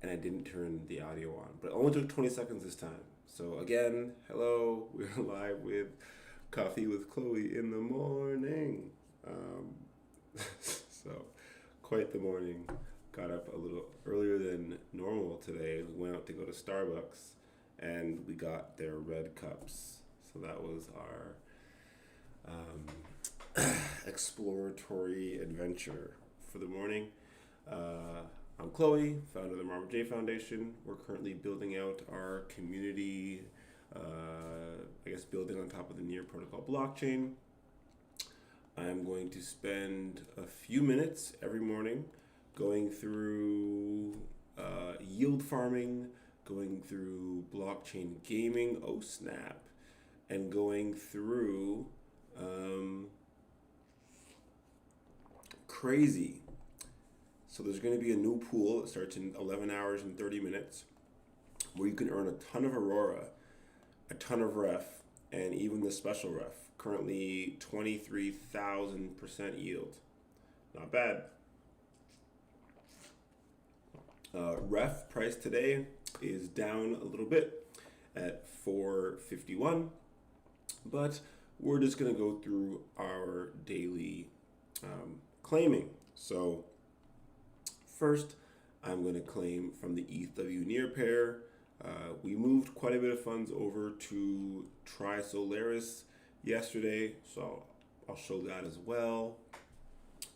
and I didn't turn the audio on. But it only took 20 seconds this time. So again, hello, we're live with Coffee with Chloe in the morning. So quite the morning. Got up a little earlier than normal today. We went out to go to Starbucks and we got their red cups. So that was our exploratory adventure for the morning. I'm Chloe, founder of the Marma Foundation. We're currently building out our community, building on top of the Near Protocol blockchain. I'm going to spend a few minutes every morning going through yield farming, going through blockchain gaming, oh snap, and going through crazy. So there's going to be a new pool that starts in 11 hours and 30 minutes where you can earn a ton of Aurora, a ton of ref, and even the special ref. Currently 23,000% yield. Not bad. Ref price today is down a little bit at 451, but we're just going to go through our daily claiming. So first, I'm going to claim from the ETHW near pair. We moved quite a bit of funds over to Solaris yesterday, so I'll show that as well.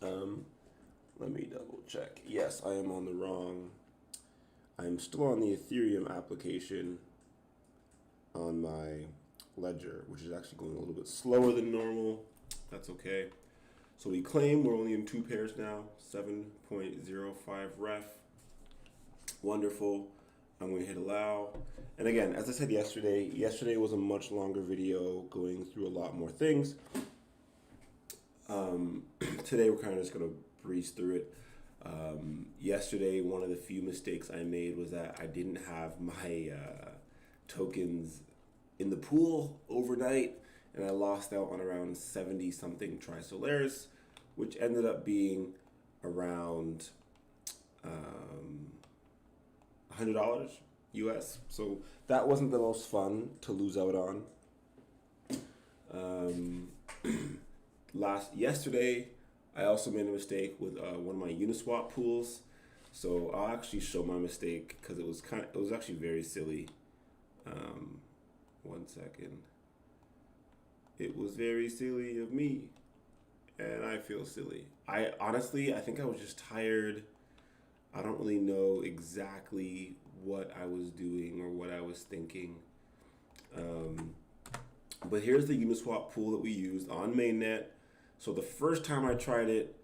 Let me double check. Yes, I am on the wrong. I'm still on the Ethereum application on my ledger, which is actually going a little bit slower than normal. That's okay. So we claim we're only in two pairs now, 7.05 ref. Wonderful. I'm going to hit allow. And again, as I said yesterday was a much longer video going through a lot more things. Today we're kind of just going to breeze through it. Yesterday, one of the few mistakes I made was that I didn't have my tokens in the pool overnight, and I lost out on around 70 something Solaris, which ended up being around $100 US. So that wasn't the most fun to lose out on. Yesterday, I also made a mistake with one of my Uniswap pools. So I'll actually show my mistake because it was actually very silly. One second. It was very silly of me, and I feel silly. I think I was just tired. I don't really know exactly what I was doing or what I was thinking. But here's the Uniswap pool that we used on mainnet. So the first time I tried it,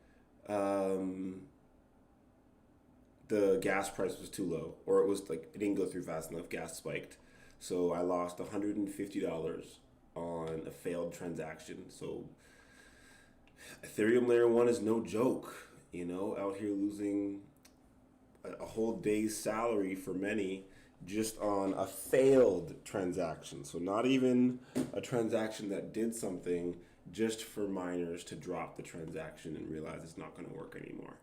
the gas price was too low, or it didn't go through fast enough. Gas spiked. So I lost $150 on a failed transaction. So Ethereum layer 1 is no joke, out here losing a whole day's salary for many just on a failed transaction. So not even a transaction that did something, just for miners to drop the transaction and realize it's not going to work anymore.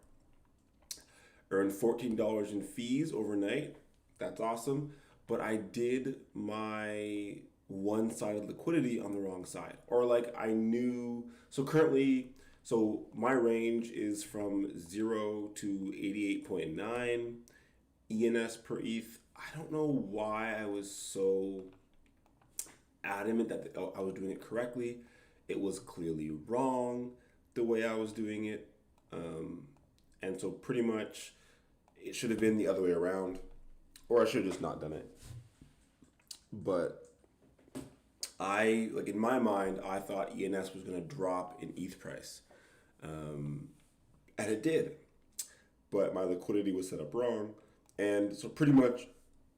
Earned $14 in fees overnight. That's awesome. But I did my one-sided liquidity on the wrong side. Or I knew, so my range is from 0 to 88.9 ENS per ETH. I don't know why I was so adamant that I was doing it correctly. It was clearly wrong the way I was doing it. And so pretty much it should have been the other way around, or I should have just not done it. But in my mind, I thought ENS was going to drop in ETH price. And it did. But my liquidity was set up wrong. And so pretty much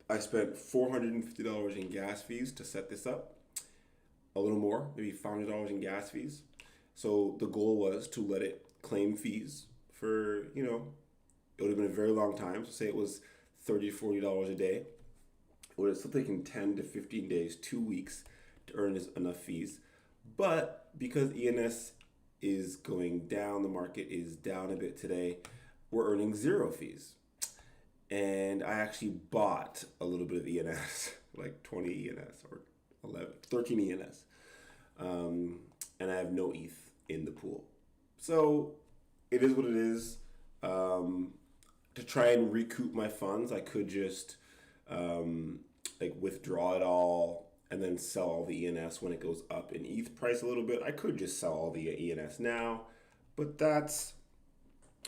I spent $450 in gas fees to set this up. A little more, maybe $500 in gas fees. So the goal was to let it claim fees for, it would have been a very long time. So say it was $30, $40 a day. It would have still taken 10 to 15 days, 2 weeks to earn enough fees. But because ENS is going down, the market is down a bit today, we're earning zero fees. and I actually bought a little bit of ENS, like 20 ENS or 13 ENS, and I have no ETH in the pool. So it is what it is. To try and recoup my funds, I could just like withdraw it all and then sell all the ENS when it goes up in ETH price a little bit. I could just sell all the ENS now, but that's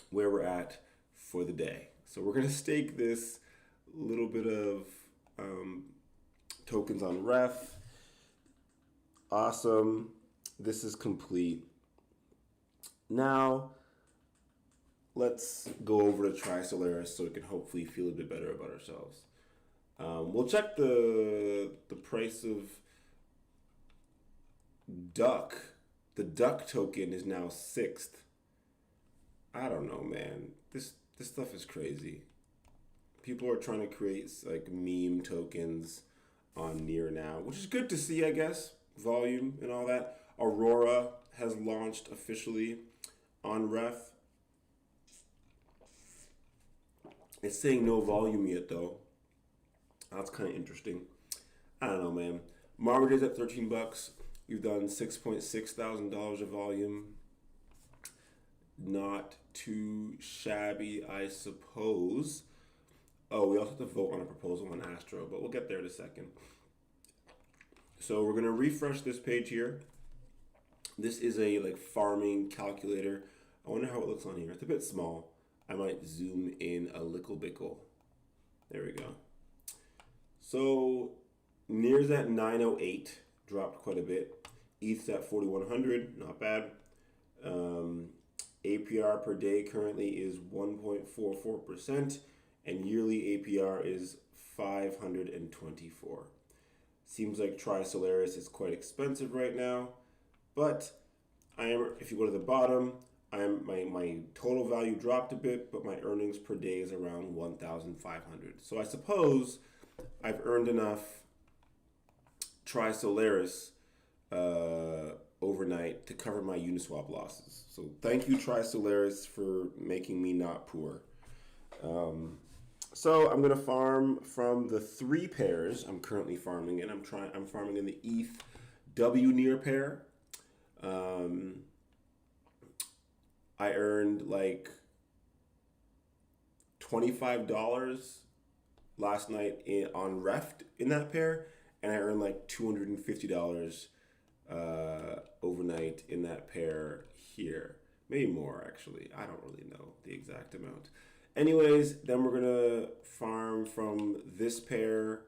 where we're at for the day. So we're gonna stake this little bit of tokens on Ref. Awesome. This is complete. Now, let's go over to Try Solaris so we can hopefully feel a bit better about ourselves. We'll check the price of Duck. The Duck token is now 6th. I don't know, man. This stuff is crazy. People are trying to create like meme tokens on Near now, which is good to see, I guess. Volume and all that. Aurora has launched officially on Ref. It's saying no volume yet, though. That's kind of interesting. I don't know, man. Marma is at $13. We've done $6,600 of volume. Not too shabby, I suppose. Oh, we also have to vote on a proposal on Astro, but we'll get there in a second. So we're gonna refresh this page here. This is a like farming calculator. I wonder how it looks on here. It's a bit small. I might zoom in a little bickle. There we go. So Near's at 908, dropped quite a bit. ETH's at 4,100, not bad. APR per day currently is 1.44%, and yearly APR is 524. Seems like Try Solaris is quite expensive right now, but if you go to the bottom, my total value dropped a bit, but my earnings per day is around 1,500. So I suppose I've earned enough Try Solaris overnight to cover my Uniswap losses. So thank you, Try Solaris, for making me not poor. So I'm gonna farm from the 3 pairs I'm currently farming in. I'm farming in the ETH W Near pair. I earned like $25 last night on Reft in that pair, and I earned like $250 overnight in that pair here. Maybe more, actually. I don't really know the exact amount. Anyways, then we're gonna farm from this pair,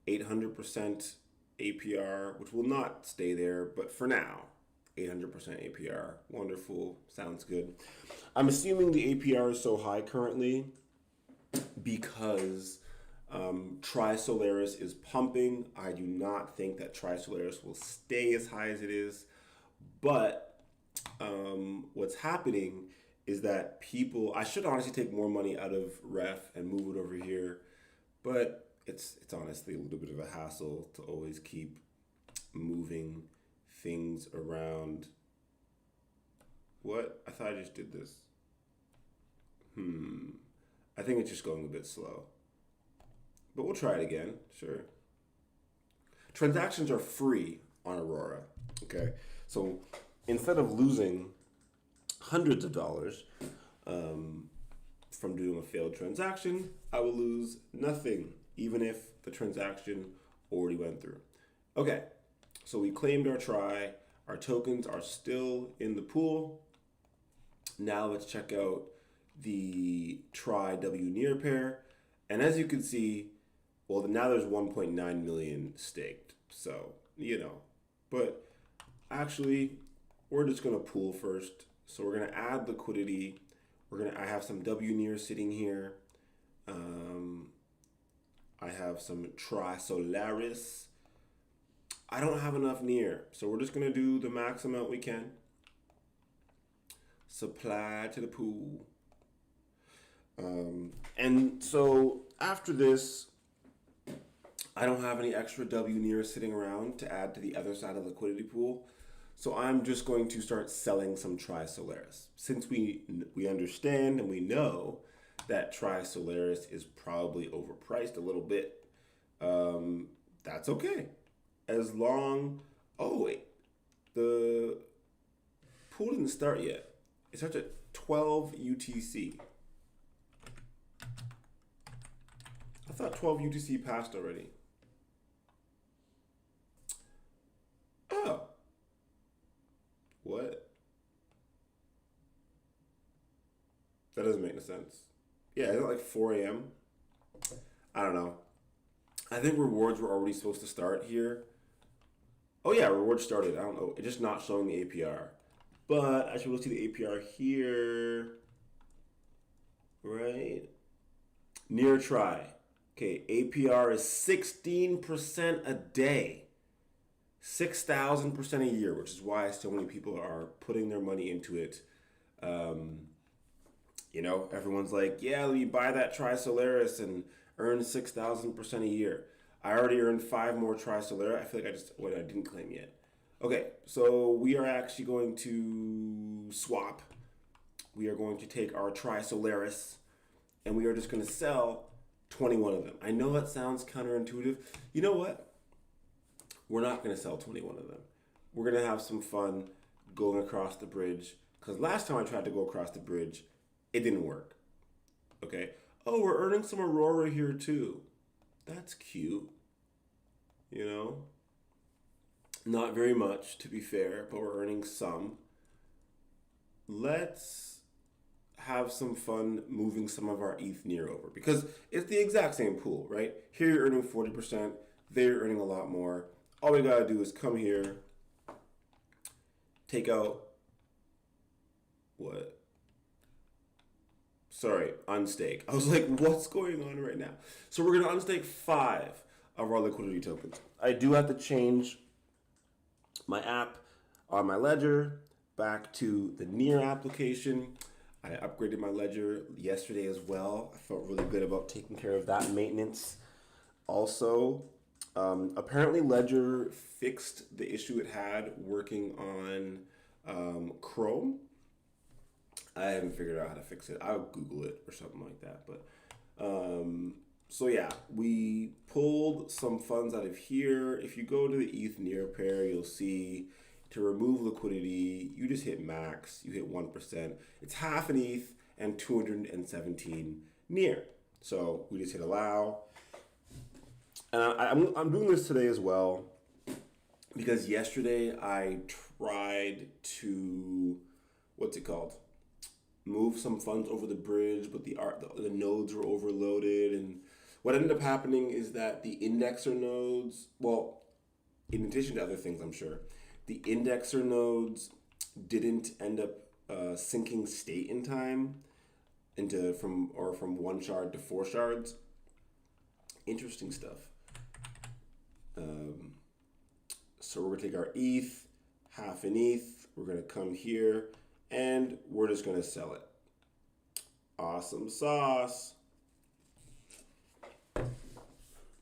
800% APR, which will not stay there, but for now, 800% APR. Wonderful, sounds good. I'm assuming the APR is so high currently because Try Solaris is pumping. I do not think that Try Solaris will stay as high as it is, but what's happening is that I should honestly take more money out of Ref and move it over here, but it's honestly a little bit of a hassle to always keep moving things around. What? I thought I just did this. I think it's just going a bit slow. But we'll try it again, sure. Transactions are free on Aurora, okay? So instead of losing hundreds of dollars from doing a failed transaction, I will lose nothing, even if the transaction already went through. Okay, so we claimed our try. Our tokens are still in the pool. Now let's check out the Try W Near pair. And as you can see, well, now there's 1.9 million staked. So, but actually, we're just gonna pool first. So we're gonna add liquidity. I have some W Near sitting here. I have some Try Solaris. I don't have enough Near, so we're just gonna do the max amount we can. Supply to the pool. And so after this, I don't have any extra W Near sitting around to add to the other side of the liquidity pool. So I'm just going to start selling some Try Solaris. Since we understand and we know that Tri Solaris is probably overpriced a little bit. That's okay. As long. Oh, wait. The pool didn't start yet. It starts at 12 UTC. I thought 12 UTC passed already. Oh. What? That doesn't make no sense. Yeah, it's like 4 a.m. I don't know. I think rewards were already supposed to start here. Oh yeah, rewards started. I don't know. It's just not showing the APR. But I should go see the APR here. Right? Near try. Okay, APR is 16% a day. 6,000% a year, which is why so many people are putting their money into it. Everyone's like, yeah, let me buy that Tri Solaris and earn 6,000% a year. I already earned 5 more Tri Solaris. I feel like I didn't claim yet. Okay, so we are actually going to swap. We are going to take our Tri Solaris and we are just going to sell 21 of them. I know that sounds counterintuitive. You know what? We're not going to sell 21 of them. We're going to have some fun going across the bridge. Because last time I tried to go across the bridge, it didn't work. Okay. Oh, we're earning some Aurora here too. That's cute. Not very much to be fair, but we're earning some. Let's have some fun moving some of our ETH near over because it's the exact same pool, right? Here you're earning 40%, there you're earning a lot more. All we gotta do is come here, take out what? Sorry, unstake. I was like, what's going on right now? So we're gonna unstake 5 of our liquidity tokens. I do have to change my app on my ledger back to the Near application. I upgraded my ledger yesterday as well. I felt really good about taking care of that maintenance. Also, apparently Ledger fixed the issue it had working on Chrome. I haven't figured out how to fix it. I'll Google it or something like that. But so yeah, we pulled some funds out of here. If you go to the ETH near pair, you'll see to remove liquidity, you just hit max. You hit 1%. It's half an ETH and 217 near. So we just hit allow. And I'm doing this today as well because yesterday I tried to, what's it called? Move some funds over the bridge, but the nodes were overloaded. And what ended up happening is that the indexer nodes, well, in addition to other things, I'm sure, the indexer nodes didn't end up syncing state in time from 1 shard to 4 shards. Interesting stuff. So we're gonna take our ETH, half an ETH. We're gonna come here and we're just gonna sell it. Awesome sauce.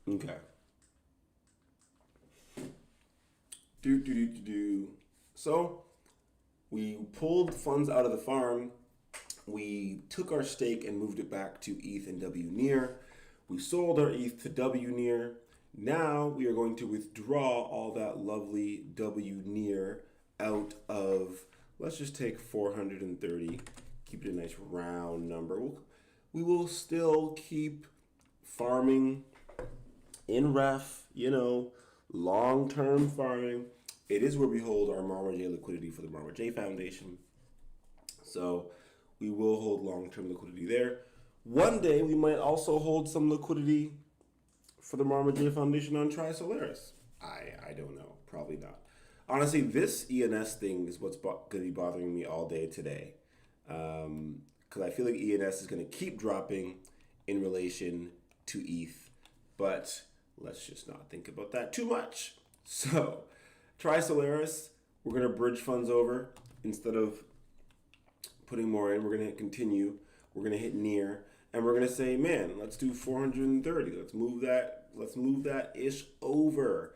Okay. So we pulled funds out of the farm. We took our stake and moved it back to ETH and W near. We sold our ETH to W near. Now we are going to withdraw all that lovely W near out of, let's just take 430, keep it a nice round number. We will still keep farming in ref, long-term farming. It is where we hold our Marma J liquidity for the Marma J Foundation. So we will hold long-term liquidity there. One day we might also hold some liquidity for the Marma J Foundation on Tri Solaris. I don't know. Probably not. Honestly, this ENS thing is what's going to be bothering me all day today. Because I feel like ENS is going to keep dropping in relation to ETH. But let's just not think about that too much. So, Tri Solaris, we're going to bridge funds over. Instead of putting more in, we're going to continue. We're going to hit near. And we're going to say, man, let's do 430. Let's move that ish over.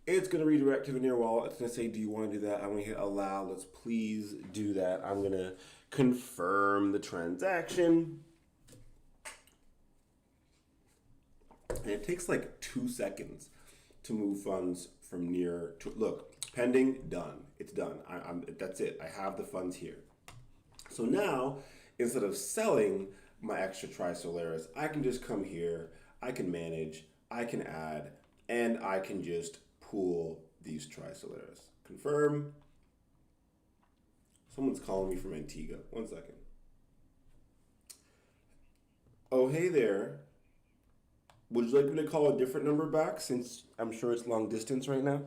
It's going to redirect to the near wallet. It's going to say, do you want to do that? I'm going to hit allow. Let's please do that. I'm going to confirm the transaction. And it takes like 2 seconds to move funds from near to look, pending, done. It's done. That's it. I have the funds here. So now, instead of selling my extra Trisolaris, I can just come here, I can manage, I can add, and I can just pool these Trisolaris. Confirm. Someone's calling me from Antigua. 1 second. Oh, hey there. Would you like me to call a different number back since I'm sure it's long distance right now?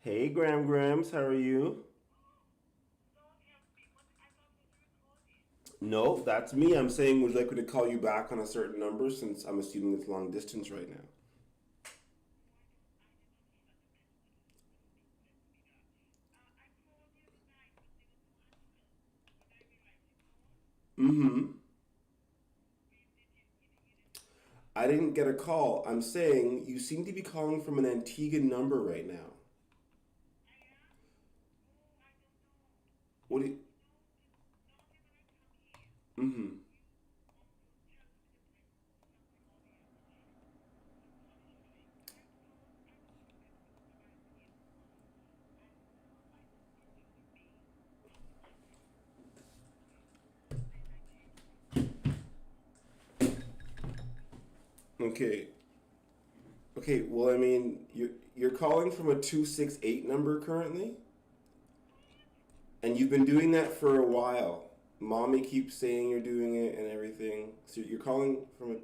Hey, Grams, how are you? No, that's me. I'm saying, would you like me to call you back on a certain number since I'm assuming it's long distance right now? Mm-hmm. I didn't get a call. I'm saying you seem to be calling from an Antigua number right now. What do you? Mm-hmm. Okay. Okay. Well, I mean, you're calling from a 268 number currently, and you've been doing that for a while. Mommy keeps saying you're doing it and everything. So you're calling from a.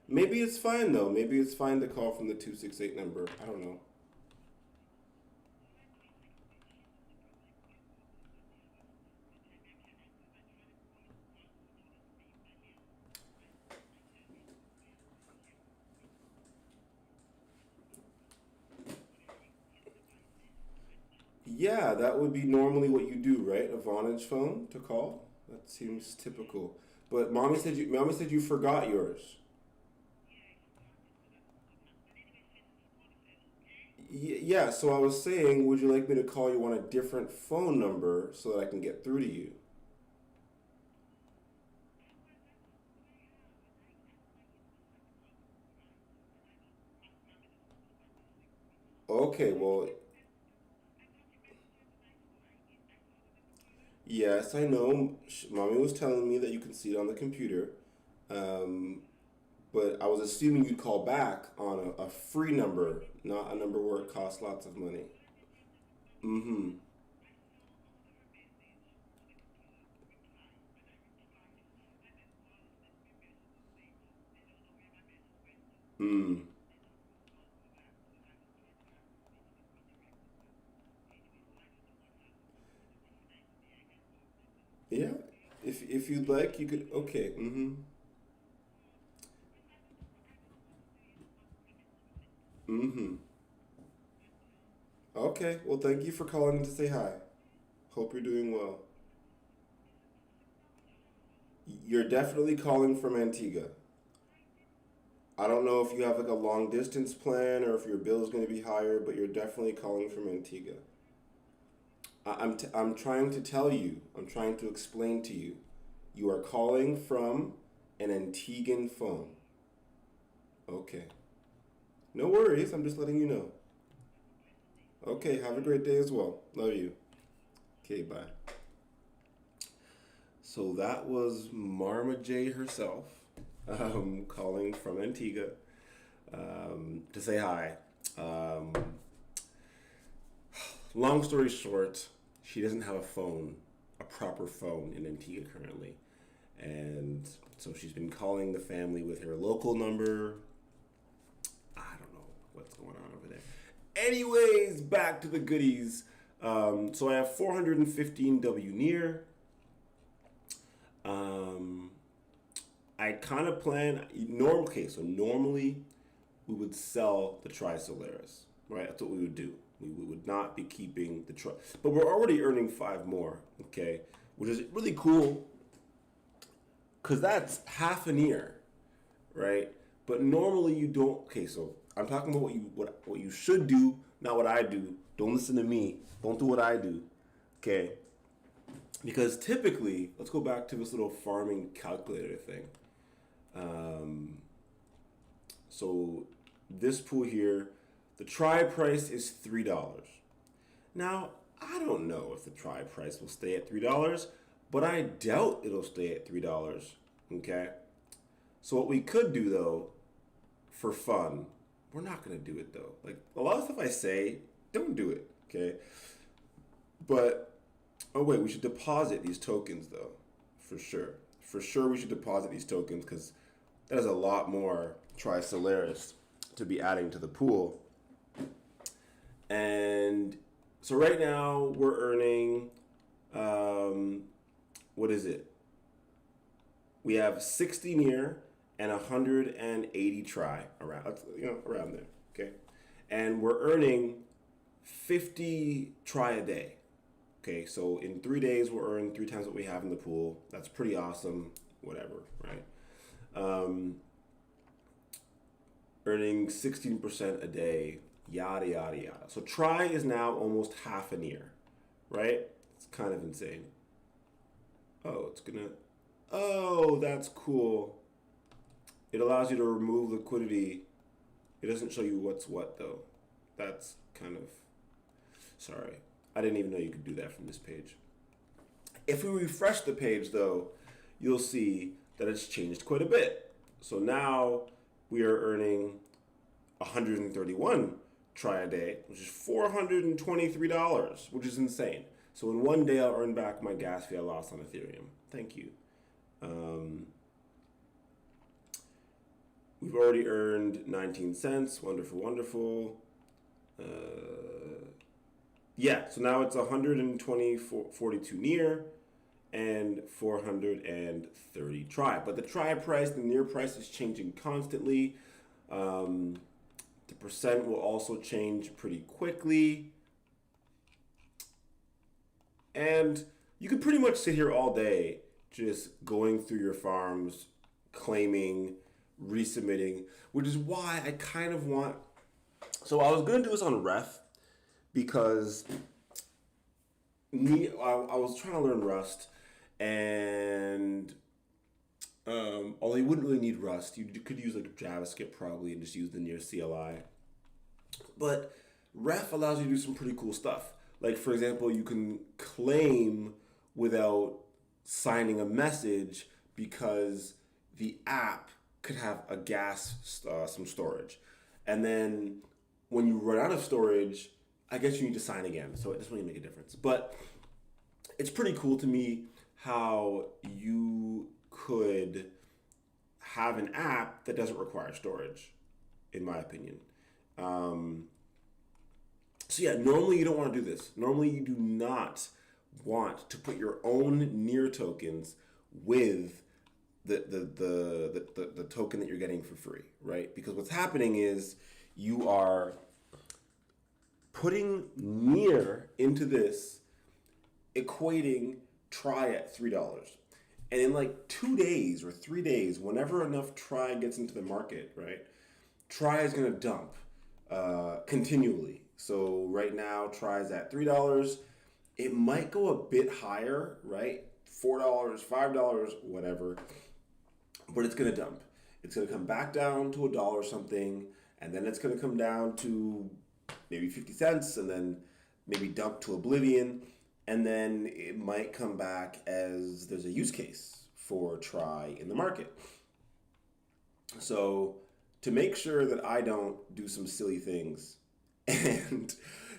Maybe it's fine though. Maybe it's fine to call from the 268 number. I don't know. Yeah, that would be normally what you do, right? A Vonage phone to call. That seems typical. But mommy said you forgot yours. Yeah, so I was saying, would you like me to call you on a different phone number so that I can get through to you? Okay, well, yes, I know. Mommy was telling me that you can see it on the computer. Um, but I was assuming you'd call back on a free number, not a number where it costs lots of money. Mm-hmm. Mm. Yeah. If you'd like, you could. Okay. Mm-hmm. Mm-hmm. Okay. Well, thank you for calling in to say hi. Hope you're doing well. You're definitely calling from Antigua. I don't know if you have like a long distance plan or if your bill is going to be higher, but you're definitely calling from Antigua. I'm trying to tell you, I'm trying to explain to you. You are calling from an Antiguan phone. Okay. No worries, I'm just letting you know. Okay, have a great day as well. Love you. Okay, bye. So that was Marma J herself calling from Antigua to say hi. Um, Long story short, she doesn't have a phone, a proper phone in Antigua currently. And so she's been calling the family with her local number. I don't know what's going on over there. Anyways, back to the goodies. So I have 415 W near. Um, I kind of plan normal. Okay, so normally we would sell the Tri Solaris, right? That's what we would do. We would not be keeping the Tri, but we're already earning five more. Okay, which is really cool because that's half an year, right? But normally you don't. Okay, so I'm talking about what you should do, not what I do. Don't listen to me. Don't do what I do. Okay. Because typically, let's go back to this little farming calculator thing. Um, so this pool here, the try price is $3. Now, I don't know if the try price will stay at $3, but I doubt it'll stay at $3. Okay? So what we could do though, for fun, we're not gonna do it though. Like a lot of stuff I say, don't do it. Okay? But oh wait, we should deposit these tokens though, for sure. For sure, we should deposit these tokens because that is a lot more Tri-Solaris to be adding to the pool. And so right now we're earning, what is it? We have 60 near and 180 try around, around there. Okay, and we're earning 50 try a day. Okay, so in 3 days we'll earn 3 times what we have in the pool. That's pretty awesome. Whatever, right? Earning 16% a day, yada yada yada. So try is now almost half a near, right? It's kind of insane. Oh, it's gonna. Oh, that's cool. It allows you to remove liquidity. It doesn't show you what's what though. That's kind of. Sorry, I didn't even know you could do that from this page. If we refresh the page though, you'll see that it's changed quite a bit. So now we are earning 131 try a day, which is $423, which is insane. So in one day, I'll earn back my gas fee I lost on Ethereum. Thank you. We've already earned 19 cents. Wonderful, wonderful. Yeah, so now it's 142 near and 430 try. But the try price, the near price is changing constantly. The percent will also change pretty quickly. And you could pretty much sit here all day just going through your farms, claiming, resubmitting, which is why I kind of want. So I was going to do this on Ref because I was trying to learn Rust, and although you wouldn't really need Rust, you could use like JavaScript probably and just use the near CLI. But Ref allows you to do some pretty cool stuff. Like for example, you can claim without signing a message because the app could have a gas, some storage. And then when you run out of storage, I guess you need to sign again. So it doesn't really make a difference. But it's pretty cool to me how you could have an app that doesn't require storage, in my opinion. So yeah, normally you don't want to do this. Normally you do not want to put your own near tokens with the token that you're getting for free, right? Because what's happening is you are putting near into this, equating try at $3. And in like 2 days or 3 days, whenever enough try gets into the market, right, try is going to dump continually. So right now, try is at $3. It might go a bit higher, right? $4, $5, whatever. But it's going to dump. It's going to come back down to $1 something, and then it's going to come down to maybe 50 cents, and then maybe dump to oblivion. And then it might come back as there's a use case for try in the market. So to make sure that I don't do some silly things and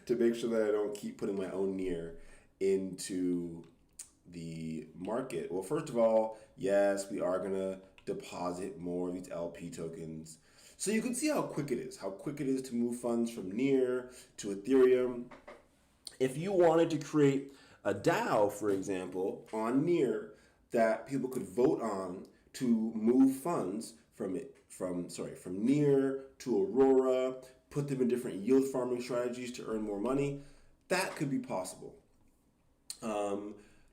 to make sure that I don't keep putting my own near into the market, well, first of all, yes, we are going to deposit more of these LP tokens. So you can see how quick it is to move funds from near to Ethereum. If you wanted to create a DAO, for example, on near that people could vote on to move funds from near to Aurora, put them in different yield farming strategies to earn more money, that could be possible.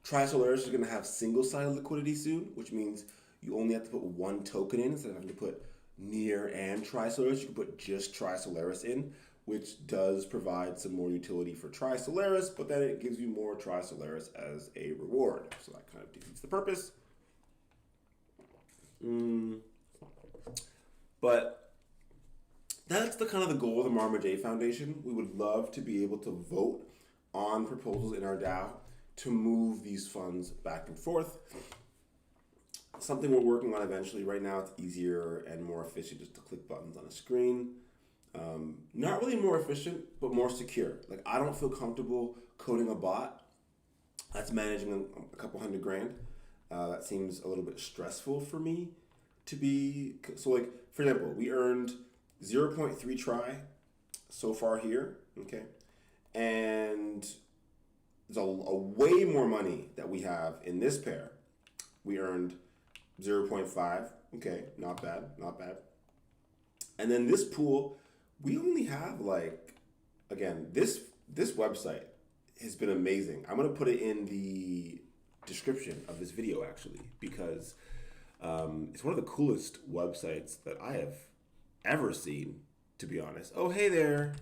Tri-Solaris is going to have single-sided liquidity soon, which means you only have to put one token in instead of having to put near and Tri-Solaris. You can put just Tri-Solaris in, which does provide some more utility for Tri-Solaris, but then it gives you more Tri-Solaris as a reward. So that kind of defeats the purpose. But that's the kind of the goal of the Marma J Foundation. We would love to be able to vote on proposals in our DAO to move these funds back and forth. Something we're working on eventually. Right now it's easier and more efficient just to click buttons on a screen. Not really more efficient, but more secure. Like, I don't feel comfortable coding a bot that's managing a couple $100,000. That seems a little bit stressful for me to be. So, like, for example, we earned 0.3 try so far here, okay? And there's a way more money that we have in this pair. We earned 0.5, okay, not bad, not bad. And then this pool, we only have, like, again, this website has been amazing. I'm gonna put it in the description of this video actually, because it's one of the coolest websites that I have ever seen, to be honest. Oh, hey there.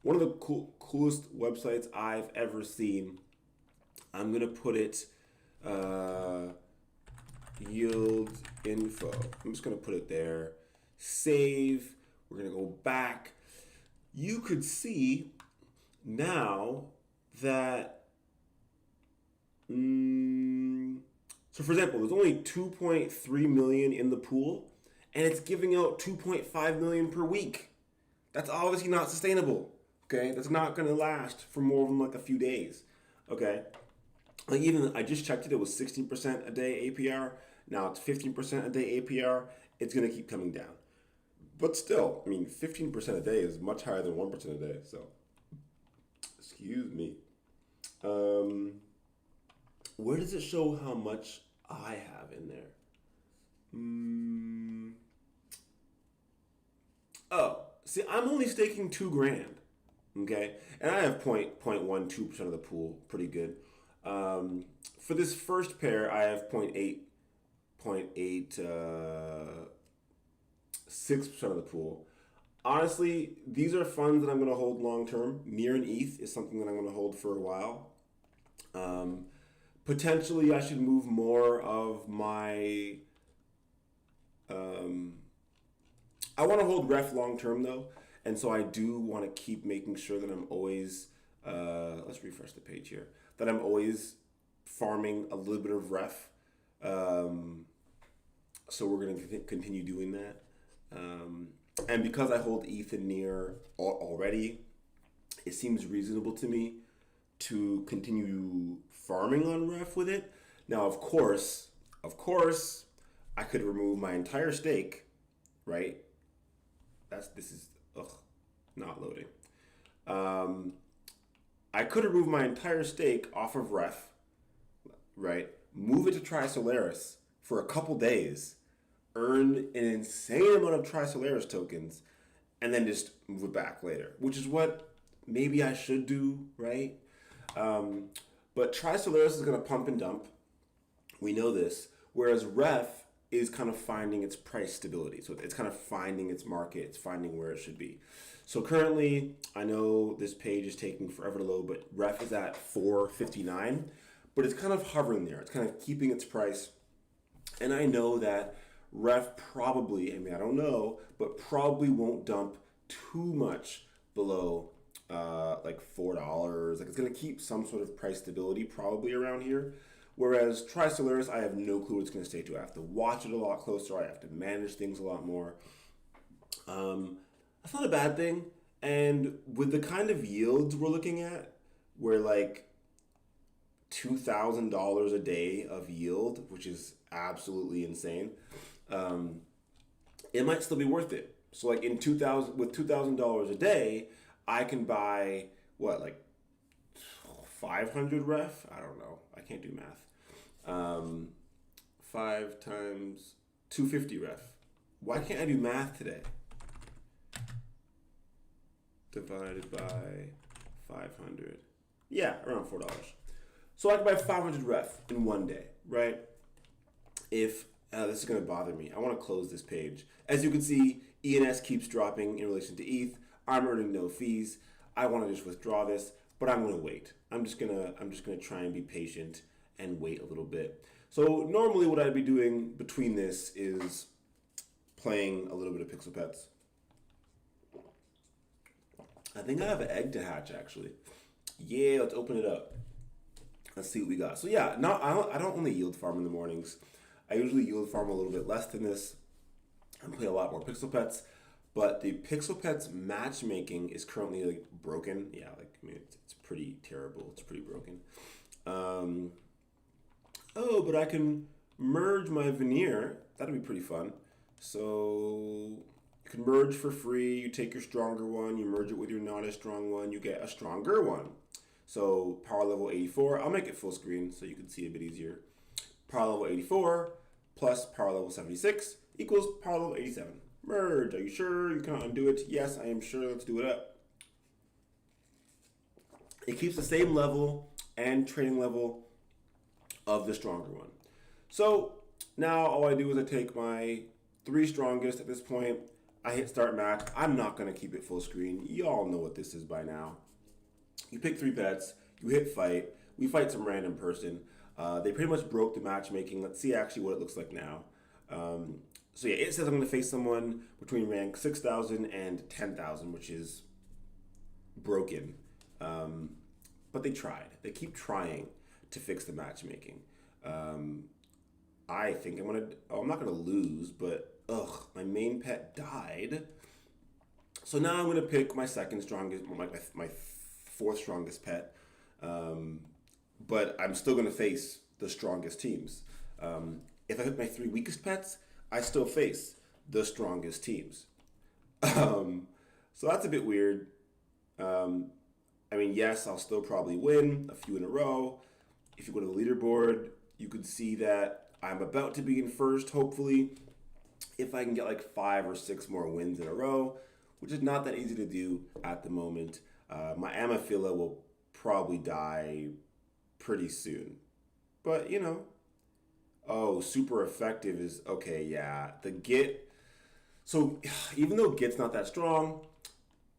One of the coolest websites I've ever seen. I'm gonna put it yield info. I'm just gonna put it there. Save. We're gonna go back. You could see now that so for example, there's only 2.3 million in the pool, and it's giving out 2.5 million per week. That's obviously not sustainable. Okay, that's not gonna last for more than like a few days. Okay, like even I just checked it. It was 16% a day APR. Now it's 15% a day APR. It's gonna keep coming down. But still, I mean, 15% a day is much higher than 1% a day. So, excuse me. Where does it show how much I have in there? Oh, see, I'm only staking $2,000. Okay, and I have 0.12% of the pool, pretty good. For this first pair, I have 0.86% of the pool. Honestly, these are funds that I'm going to hold long term. Near an ETH is something that I'm going to hold for a while. Potentially, I should move more of my. I want to hold ref long term though, and so I do want to keep making sure that I'm always. Let's refresh the page here. That I'm always farming a little bit of ref. So we're going to continue doing that. And because I hold ETH and Near already, it seems reasonable to me to continue farming on ref with it. Now, of course, I could remove my entire stake, right? This is not loading. I could remove my entire stake off of ref, right? Move it to Tri-Solaris for a couple days, earn an insane amount of Tri-Solaris tokens, and then just move it back later, which is what maybe I should do, right? But Tri-Solaris is going to pump and dump. We know this. Whereas ref is kind of finding its price stability. So it's kind of finding its market. It's finding where it should be. So currently, I know this page is taking forever to load, but ref is at 459. But it's kind of hovering there. It's kind of keeping its price. And I know that ref probably, I mean, I don't know, but probably won't dump too much below like $4. Like, it's going to keep some sort of price stability probably around here. Whereas Tri-Solaris, I have no clue what it's going to stay to. I have to watch it a lot closer. I have to manage things a lot more. That's not a bad thing. And with the kind of yields we're looking at, where like $2,000 a day of yield, which is absolutely insane, it might still be worth it. So like with $2,000 a day, I can buy what, like 500 ref? I don't know. I can't do math. 5 times 250 ref. Why can't I do math today? Divided by 500. Yeah, around $4. So I can buy 500 ref in one day, right? If This is going to bother me. I want to close this page. As you can see, ENS keeps dropping in relation to ETH. I'm earning no fees. I want to just withdraw this, but I'm going to wait. I'm just gonna try and be patient and wait a little bit. So normally, what I'd be doing between this is playing a little bit of Pixel Pets. I think I have an egg to hatch actually. Yeah, let's open it up. Let's see what we got. So yeah, no, I don't only yield farm in the mornings. I usually yield farm a little bit less than this and play a lot more Pixel Pets. But the Pixel Pets matchmaking is currently like broken. Yeah, like I mean it's pretty terrible. It's pretty broken. Oh, but I can merge my veneer. That'd be pretty fun. So you can merge for free. You take your stronger one, you merge it with your not as strong one, you get a stronger one. So power level 84. I'll make it full screen so you can see a bit easier. Power level 84 plus power level 76 equals power level 87. Merge. Are you sure you cannot undo it? Yes, I am sure. Let's do it up. It keeps the same level and trading level of the stronger one. So now all I do is I take my 3 strongest at this point. I hit start match. I'm not going to keep it full screen. Y'all know what this is by now. You pick 3 pets. You hit fight. We fight some random person. They pretty much broke the matchmaking. Let's see actually what it looks like now. So yeah, it says I'm going to face someone between rank 6,000 and 10,000, which is broken. But they tried. They keep trying to fix the matchmaking. I think I'm not gonna lose, but my main pet died. So now I'm gonna pick my second strongest, my 4th strongest pet. But I'm still gonna face the strongest teams. If I pick my 3 weakest pets, I still face the strongest teams. So that's a bit weird. I mean, yes, I'll still probably win a few in a row. If you go to the leaderboard, you could see that I'm about to be in first, hopefully, if I can get like 5 or 6 more wins in a row, which is not that easy to do at the moment. My Amophila will probably die pretty soon. But, you know, super effective is, okay, yeah. The Git, so even though Git's not that strong,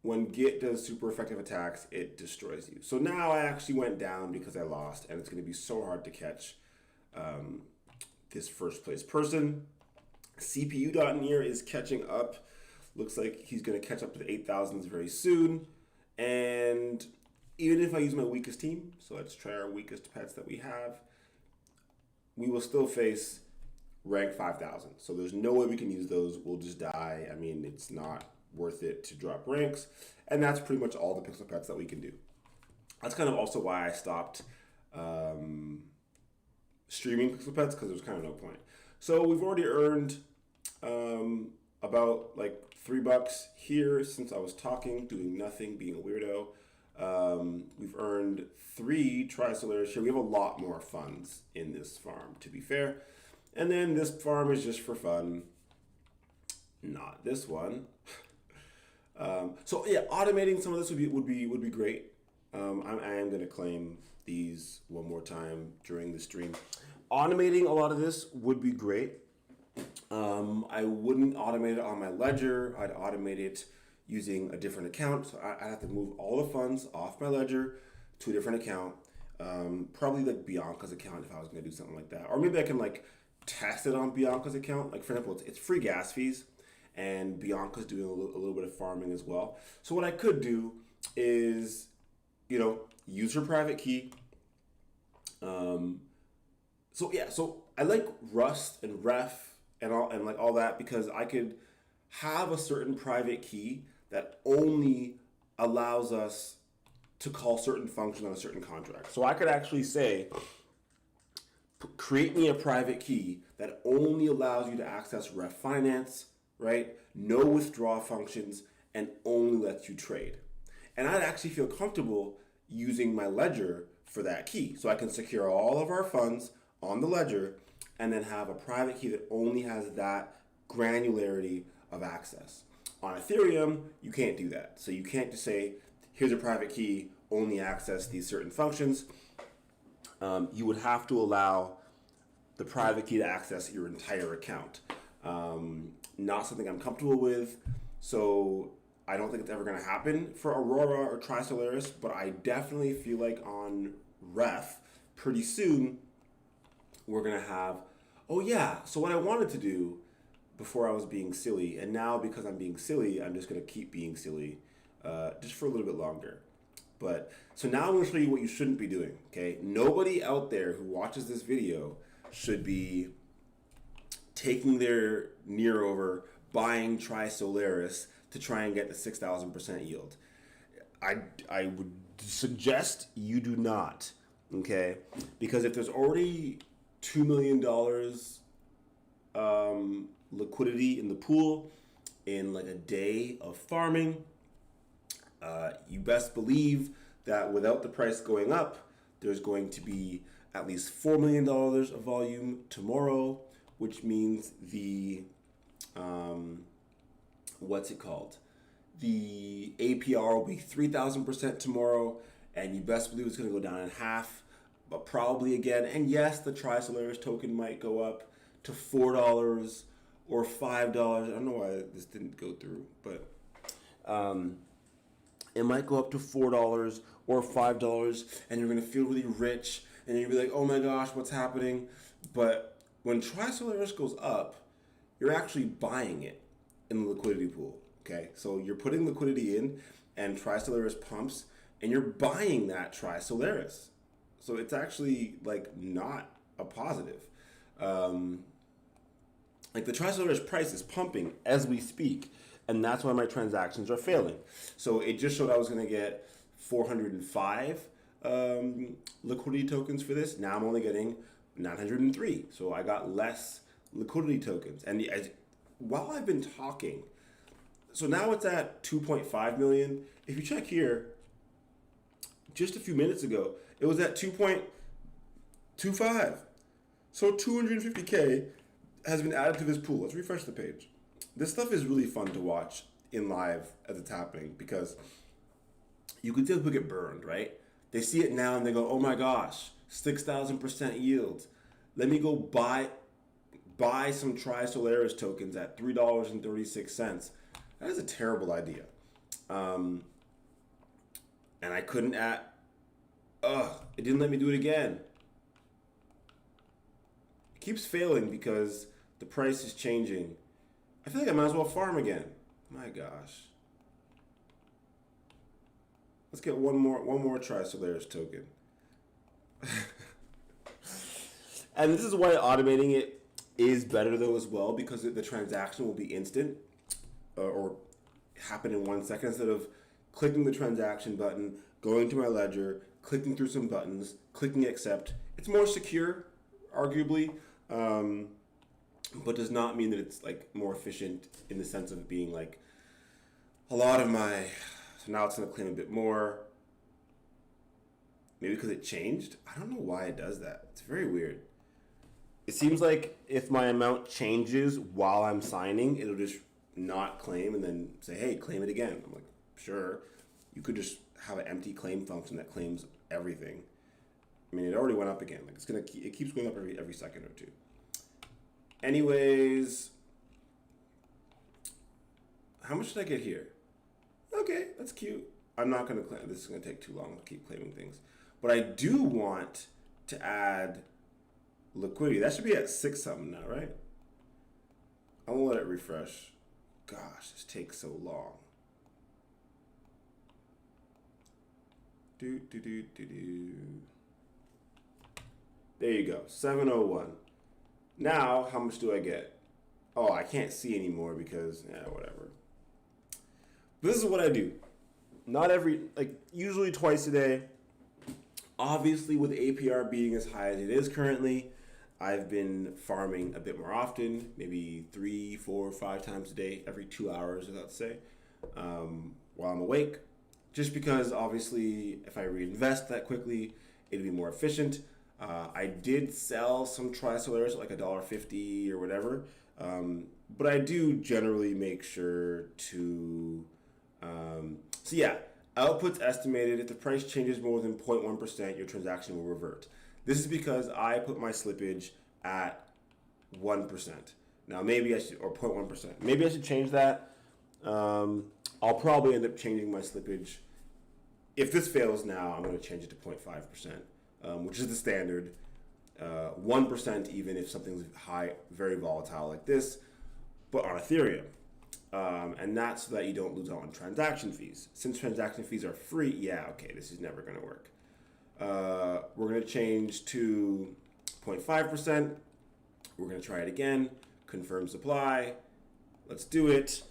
when Git does super effective attacks, it destroys you. So now I actually went down because I lost, and it's going to be so hard to catch this first place person. CPU.near is catching up. Looks like he's going to catch up to the 8,000s very soon. And even if I use my weakest team, so let's try our weakest pets that we have, we will still face rank 5,000. So there's no way we can use those. We'll just die. I mean, it's not worth it to drop ranks, and that's pretty much all the Pixel Pets that we can do. That's kind of also why I stopped streaming Pixel Pets, because there's kind of no point. So we've already earned about like $3 here since I was talking, doing nothing, being a weirdo. We've earned 3 Tri-Solaris here. We have a lot more funds in this farm, to be fair. And then this farm is just for fun. Not this one. So yeah, automating some of this would be great. I am going to claim these one more time during the stream. Automating a lot of this would be great. I wouldn't automate it on my ledger. I'd automate it using a different account. So I'd have to move all the funds off my ledger to a different account. Probably like Bianca's account if I was going to do something like that. Or maybe I can like test it on Bianca's account. Like for example, it's free gas fees. And Bianca's doing a little bit of farming as well. So what I could do is, use her private key. So I like Rust and Ref and all that because I could have a certain private key that only allows us to call certain functions on a certain contract. So I could actually say, create me a private key that only allows you to access Ref Finance, right? No withdraw functions, and only lets you trade. And I'd actually feel comfortable using my ledger for that key. So I can secure all of our funds on the ledger and then have a private key that only has that granularity of access. On Ethereum, you can't do that. So you can't just say, here's a private key, only access these certain functions. You would have to allow the private key to access your entire account. Not something I'm comfortable with, so I don't think it's ever going to happen for Aurora or Tri-Solaris, but I definitely feel like on Ref, pretty soon, we're going to have, oh yeah, so what I wanted to do before I was being silly, and now because I'm being silly, I'm just going to keep being silly just for a little bit longer. But so now I'm going to show you what you shouldn't be doing, okay? Nobody out there who watches this video should be taking their near over, buying Tri-Solaris to try and get the 6,000% yield. I would suggest you do not, okay? Because if there's already $2 million liquidity in the pool in like a day of farming, you best believe that without the price going up, there's going to be at least $4 million of volume tomorrow, which means the, what's it called? The APR will be 3,000% tomorrow, and you best believe it's going to go down in half, but probably again. And yes, the Tri-Solaris token might go up to $4 or $5. I don't know why this didn't go through, but it might go up to $4 or $5, and you're going to feel really rich, and you'll be like, oh my gosh, what's happening? But when Tri-Solaris goes up, you're actually buying it in the liquidity pool, okay? So you're putting liquidity in, and Tri-Solaris pumps, and you're buying that Tri-Solaris. So it's actually like not a positive. Like the Tri-Solaris price is pumping as we speak, and that's why my transactions are failing. So it just showed I was going to get 405 liquidity tokens for this. Now I'm only getting 903. So I got less liquidity tokens. And while I've been talking, so now it's at 2.5 million. If you check here, just a few minutes ago, it was at 2.25. So 250K has been added to this pool. Let's refresh the page. This stuff is really fun to watch in live as it's happening because you can see people get burned, right? They see it now and they go, oh my gosh, 6,000% yield. Let me go buy some Tri-Solaris tokens at $3.36. That is a terrible idea. And I couldn't it didn't let me do it again. It keeps failing because the price is changing. I feel like I might as well farm again. My gosh. Let's get one more Tri-Solaris token. And this is why automating it is better though as well, because the transaction will be instant or happen in 1 second instead of clicking the transaction button, going to my ledger, clicking through some buttons, clicking accept. It's more secure, arguably, but does not mean that it's like more efficient in the sense of being like a lot of my. So now it's going to claim a bit more. Maybe because it changed. I don't know why it does that. It's very weird. It seems like if my amount changes while I'm signing, it'll just not claim and then say, hey, claim it again. I'm like, sure. You could just have an empty claim function that claims everything. I mean, it already went up again. Like it keeps going up every second or two. Anyways, how much did I get here? Okay, that's cute. I'm not going to claim. This is going to take too long to keep claiming things. But I do want to add liquidity. That should be at 6 something now, right? I'm going to let it refresh. Gosh, this takes so long. There you go, 701. Now, how much do I get? Oh, I can't see anymore because, whatever. This is what I do. Not usually twice a day. Obviously, with APR being as high as it is currently, I've been farming a bit more often, maybe 3, 4, 5 times a day, every 2 hours, let's say, while I'm awake. Just because, obviously, if I reinvest that quickly, it'll be more efficient. I did sell some Tri-Solaris at like $1.50 or whatever, but I do generally make sure to. So yeah, output's estimated. If the price changes more than 0.1%, your transaction will revert. This is because I put my slippage at 1%. Now maybe I should, or 0.1%. Maybe I should change that. I'll probably end up changing my slippage. If this fails now, I'm going to change it to 0.5%, which is the standard. 1% even if something's high, very volatile like this, but on Ethereum. And that's so that you don't lose out on transaction fees. Since transaction fees are free, yeah, okay, this is never going to work. We're going to change to 0.5%. We're going to try it again. Confirm supply. Let's do it.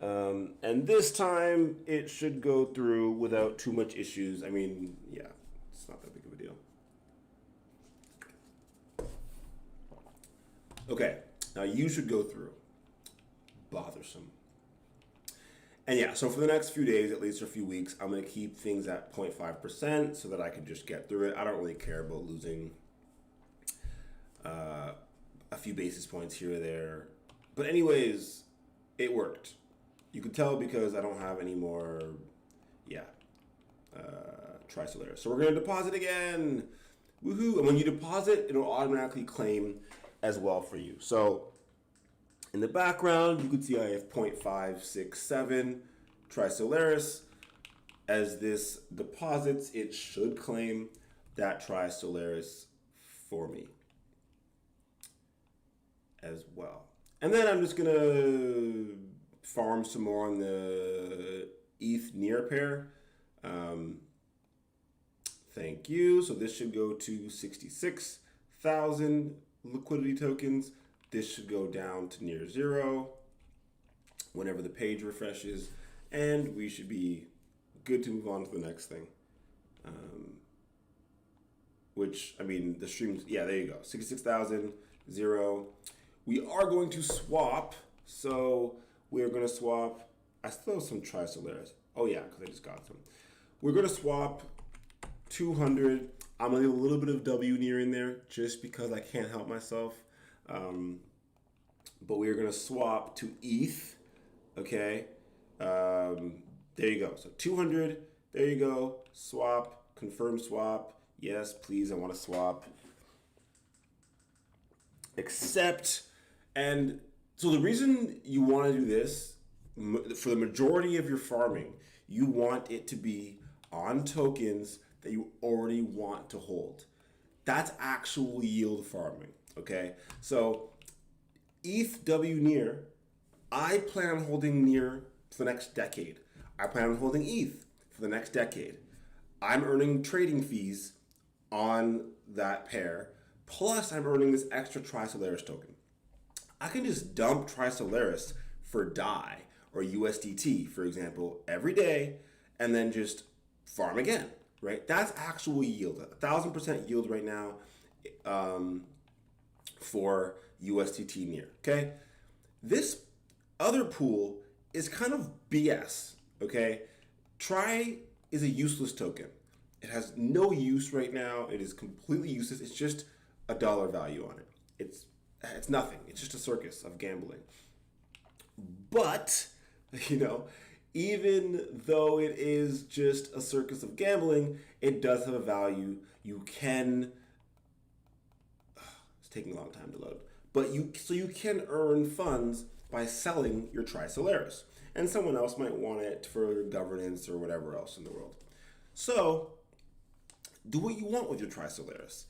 And this time it should go through without too much issues. I mean, yeah, it's not that big of a deal. Okay, now you should go through. Bothersome. And yeah, so for the next few days, at least for a few weeks, I'm going to keep things at 0.5% so that I can just get through it. I don't really care about losing a few basis points here or there. But anyways, it worked. You could tell because I don't have any more, Tri-Solaris. So we're going to deposit again. Woohoo. And when you deposit, it'll automatically claim as well for you. So in the background, you can see I have 0.567 Tri-Solaris. As this deposits, it should claim that Tri-Solaris for me as well. And then I'm just gonna farm some more on the ETH near pair. Thank you. So this should go to 66,000 liquidity tokens. This should go down to near zero whenever the page refreshes, and we should be good to move on to the next thing. Which, I mean, the streams, yeah, there you go. 66,000, 0. We are going to swap. So we're going to swap. I still have some Tri-Solaris. Oh, yeah, because I just got some. We're going to swap 200. I'm going to leave a little bit of W near in there just because I can't help myself. But we're going to swap to ETH. Okay. There you go. So 200. There you go. Swap. Confirm swap. Yes, please. I want to swap. Accept. And so the reason you want to do this, for the majority of your farming, you want it to be on tokens that you already want to hold. That's actual yield farming, okay? So ETH W near, I plan on holding near for the next decade. I plan on holding ETH for the next decade. I'm earning trading fees on that pair, plus I'm earning this extra Tri-Solaris token. I can just dump Tri-Solaris for DAI or USDT, for example, every day, and then just farm again, right? That's actual yield, 1,000% yield right now for USDT near, okay? This other pool is kind of BS, okay? Tri is a useless token. It has no use right now. It is completely useless. It's just a dollar value on it. It's nothing. It's just a circus of gambling. But, even though it is just a circus of gambling, it does have a value. You can, it's taking a long time to load, but you can earn funds by selling your Tri-Solaris. And someone else might want it for governance or whatever else in the world. So, do what you want with your Tri-Solaris.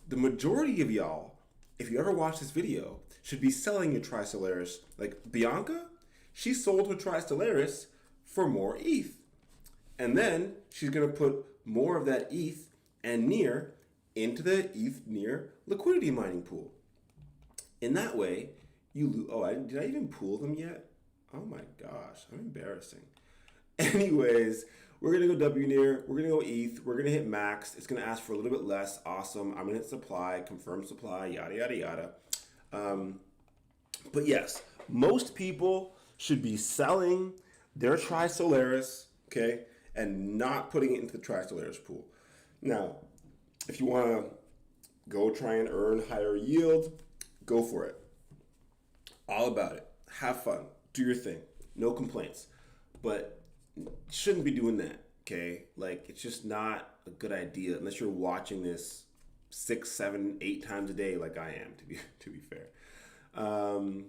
The majority of y'all, if you ever watch this video, should be selling your Tri-Solaris. Like Bianca, she sold her Tri-Solaris for more ETH. And then she's going to put more of that ETH and near into the ETH near liquidity mining pool. In that way, did I even pool them yet? Oh my gosh, I'm embarrassing. Anyways, we're going to go W near, we're going to go ETH, we're going to hit max. It's going to ask for a little bit less. Awesome. I'm going to hit supply, confirm supply, yada, yada, yada. But yes, most people should be selling their Tri-Solaris, okay, and not putting it into the Tri-Solaris pool. Now, if you want to go try and earn higher yield, go for it. All about it. Have fun. Do your thing. No complaints. But you shouldn't be doing that, okay? Like, it's just not a good idea unless you're watching this 6, 7, 8 times a day like I am, to be fair. Um,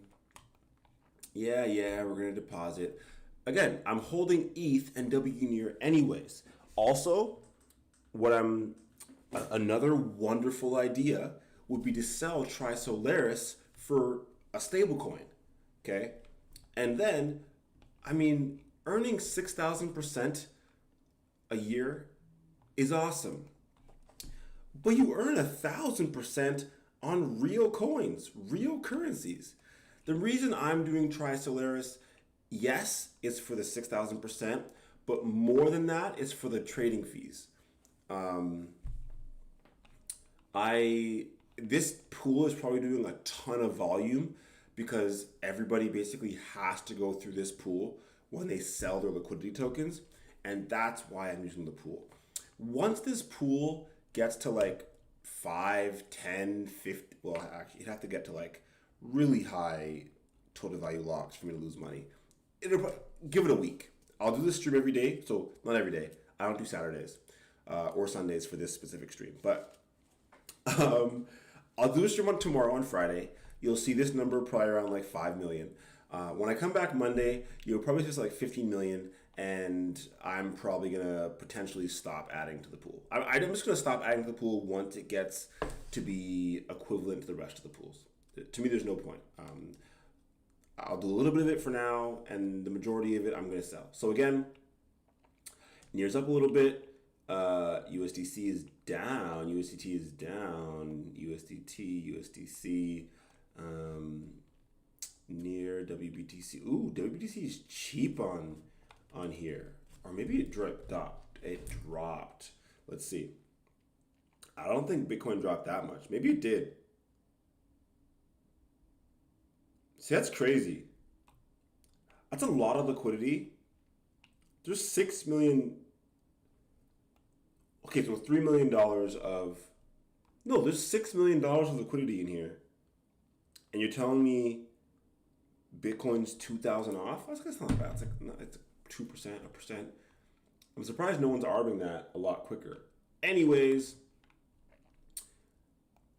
yeah, we're gonna deposit. Again, I'm holding ETH and W near anyways. Also, what I'm another wonderful idea would be to sell Trisolaris for a stablecoin. Okay, and then, I mean, earning 6,000% a year is awesome. But you earn 1,000% on real coins, real currencies. The reason I'm doing Trisolaris, yes, it's for the 6,000%, but more than that, it's for the trading fees. Um, I This pool is probably doing a ton of volume because everybody basically has to go through this pool when they sell their liquidity tokens, and that's why I'm using the pool. Once this pool gets to like 5, 10, 50, well, actually, you'd have to get to like really high total value locks for me to lose money. Give it a week. I'll do this stream every day, so not every day. I don't do Saturdays or Sundays for this specific stream, but I'll do a stream on tomorrow on Friday. You'll see this number probably around like 5 million. When I come back Monday, you'll probably see like 15 million, and I'm probably gonna potentially stop adding to the pool. I'm just gonna stop adding to the pool once it gets to be equivalent to the rest of the pools. To me, there's no point. I'll do a little bit of it for now, and the majority of it I'm gonna sell. So again, near's up a little bit. USDC is down. USDT is down. USDC. Near WBTC. Ooh, WBTC is cheap on here, or maybe it dropped. It dropped. Let's see. I don't think Bitcoin dropped that much. Maybe it did. See, that's crazy. That's a lot of liquidity. There's 6 million. Okay, so $3 million of. No, there's $6 million of liquidity in here. And you're telling me Bitcoin's 2,000 off? That's not bad. It's 2%, a percent. I'm surprised no one's arbing that a lot quicker. Anyways,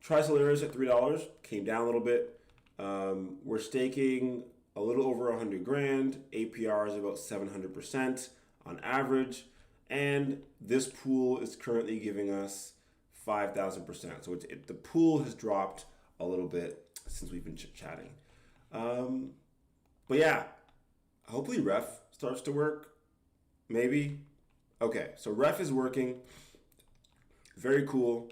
Trisolaris at $3 came down a little bit. We're staking a little over 100 grand. APR is about 700% on average, and this pool is currently giving us 5,000%. So the pool has dropped a little bit since we've been chatting. But yeah, hopefully Ref starts to work. Maybe. Okay, so Ref is working. Very cool.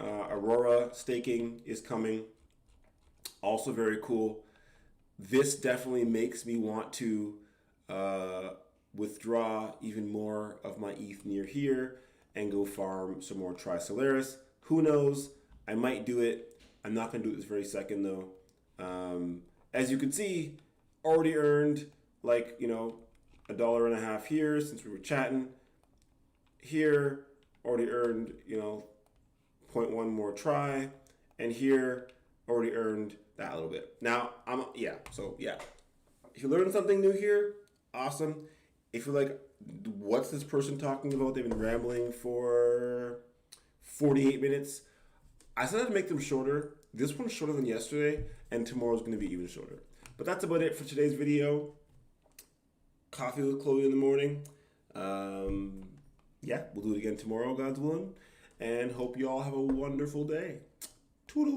Aurora staking is coming. Also very cool. This definitely makes me want to withdraw even more of my ETH near here and go farm some more Trisolaris. Who knows? I might do it. I'm not going to do it this very second though. As you can see, already earned like, $1.50 here since we were chatting. Here, already earned, 0.1 more try. And here, already earned that a little bit. Now, if you learned something new here, awesome. If you're like, what's this person talking about? They've been rambling for 48 minutes. I said I'd make them shorter. This one's shorter than yesterday, and tomorrow's going to be even shorter. But that's about it for today's video. Coffee with Chloe in the morning. We'll do it again tomorrow, God's willing. And hope you all have a wonderful day.